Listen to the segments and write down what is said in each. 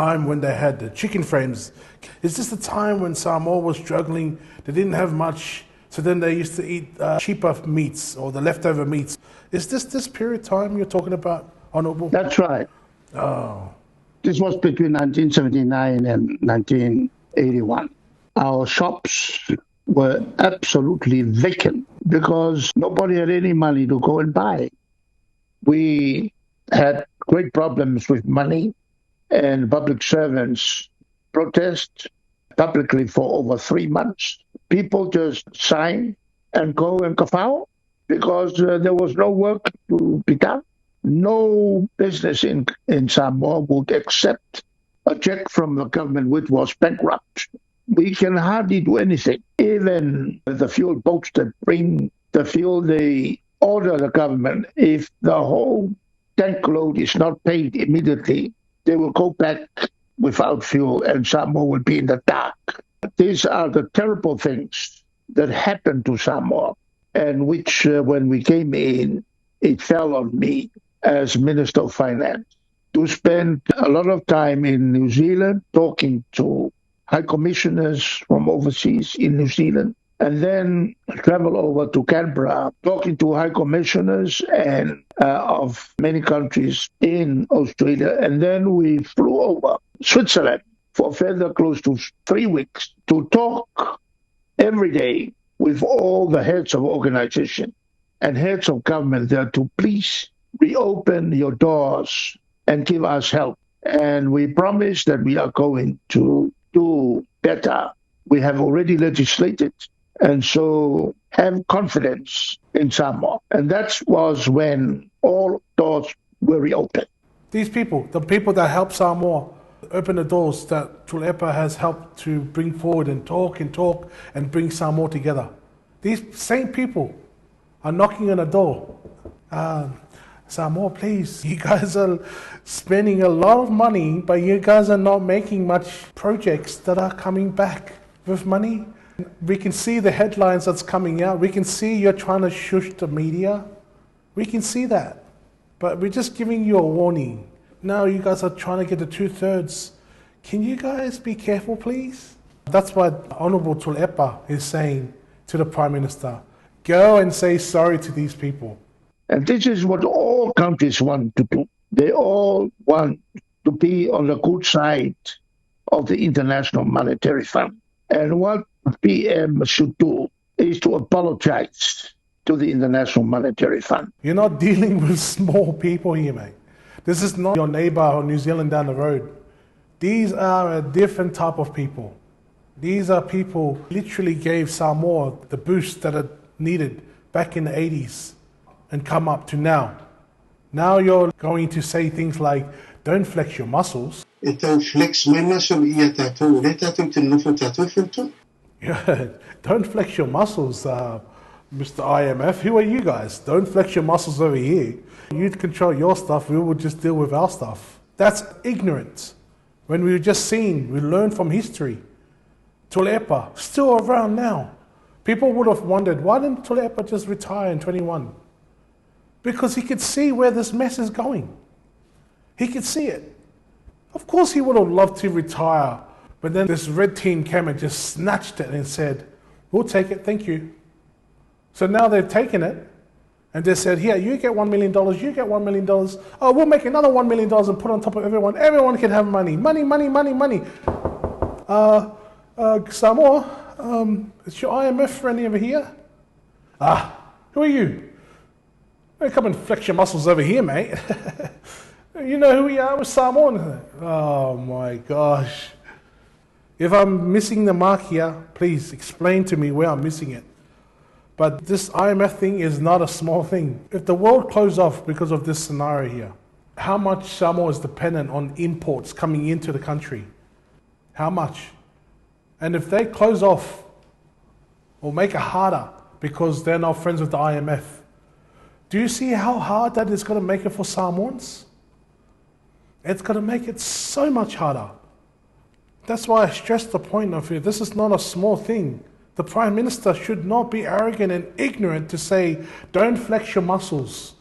time when they had the chicken frames. Is this the time when Samoa was struggling? They didn't have much, so then they used to eat cheaper meats or the leftover meats. Is this period of time you're talking about, Honourable? That's right. Oh. This was between 1979 and 1981. Our shops were absolutely vacant because nobody had any money to go and buy. We had great problems with money, and public servants protest publicly for over 3 months. People just sign and go and kafao because there was no work to be done. No business in Samoa would accept a check from the government which was bankrupt. We can hardly do anything. Even the fuel boats that bring the fuel, they order the government, if the whole tank load is not paid immediately, they will go back without fuel and Samoa will be in the dark. These are the terrible things that happened to Samoa, and which when we came in, it fell on me as Minister of Finance to spend a lot of time in New Zealand talking to high commissioners from overseas in New Zealand, and then travel over to Canberra talking to high commissioners and of many countries in Australia. And then we flew over Switzerland for further close to 3 weeks to talk every day with all the heads of organization and heads of government there to please reopen your doors and give us help. And we promise that we are going to do better. We have already legislated, and so have confidence in Samoa. And that was when all doors were reopened. These people, the people that help Samoa, open the doors that Tulepa has helped to bring forward and talk and bring Samoa together. These same people are knocking on the door. Samoa, please, you guys are spending a lot of money, but you guys are not making much projects that are coming back with money. We can see the headlines that's coming out. We can see you're trying to shush the media. We can see that. But we're just giving you a warning. Now you guys are trying to get the 2/3. Can you guys be careful, please? That's what Honourable Tulepa is saying to the Prime Minister. Go and say sorry to these people. And this is what all countries want to do. They all want to be on the good side of the International Monetary Fund. And what PM should do is to apologize to the International Monetary Fund. You're not dealing with small people here, mate. This is not your neighbor or New Zealand down the road. These are a different type of people. These are people who literally gave Samoa the boost that it needed back in the 80s and come up to now. Now you're going to say things like, don't flex your muscles. Don't flex my muscle. Don't flex your muscles, Mr. IMF. Who are you guys? Don't flex your muscles over here. You control your stuff, we will just deal with our stuff. That's ignorance. When we were just seen, we learned from history. Tulepa, still around now. People would have wondered, why didn't Tulepa just retire in 21? Because he could see where this mess is going. He could see it. Of course he would have loved to retire, but then this red team came and just snatched it and said, we'll take it, thank you. So now they've taken it and they said, here, you get $1 million, you get $1 million. Oh, we'll make another $1 million and put on top of everyone. Everyone can have money. Money, money, money, money. Samoa, is your IMF friendly over here? Who are you? Don't come and flex your muscles over here, mate. You know who we are? We're Samoan. Oh my gosh. If I'm missing the mark here, please explain to me where I'm missing it. But this IMF thing is not a small thing. If the world closed off because of this scenario here, how much Samoa is dependent on imports coming into the country? How much? And if they close off or make it harder because they're not friends with the IMF, do you see how hard that is going to make it for Samoans? It's going to make it so much harder. That's why I stress the point of it. This is not a small thing. The Prime Minister should not be arrogant and ignorant to say, don't flex your muscles.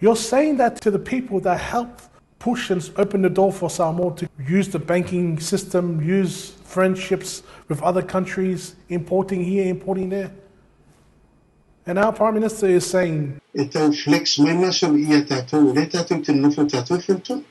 You're saying that to the people that helped push and open the door for Samoa to use the banking system, use friendships with other countries, importing here, importing there. And our Prime Minister is saying, E tau flex mai nasoli ia tātou, re tātou te nofo tātou whentua.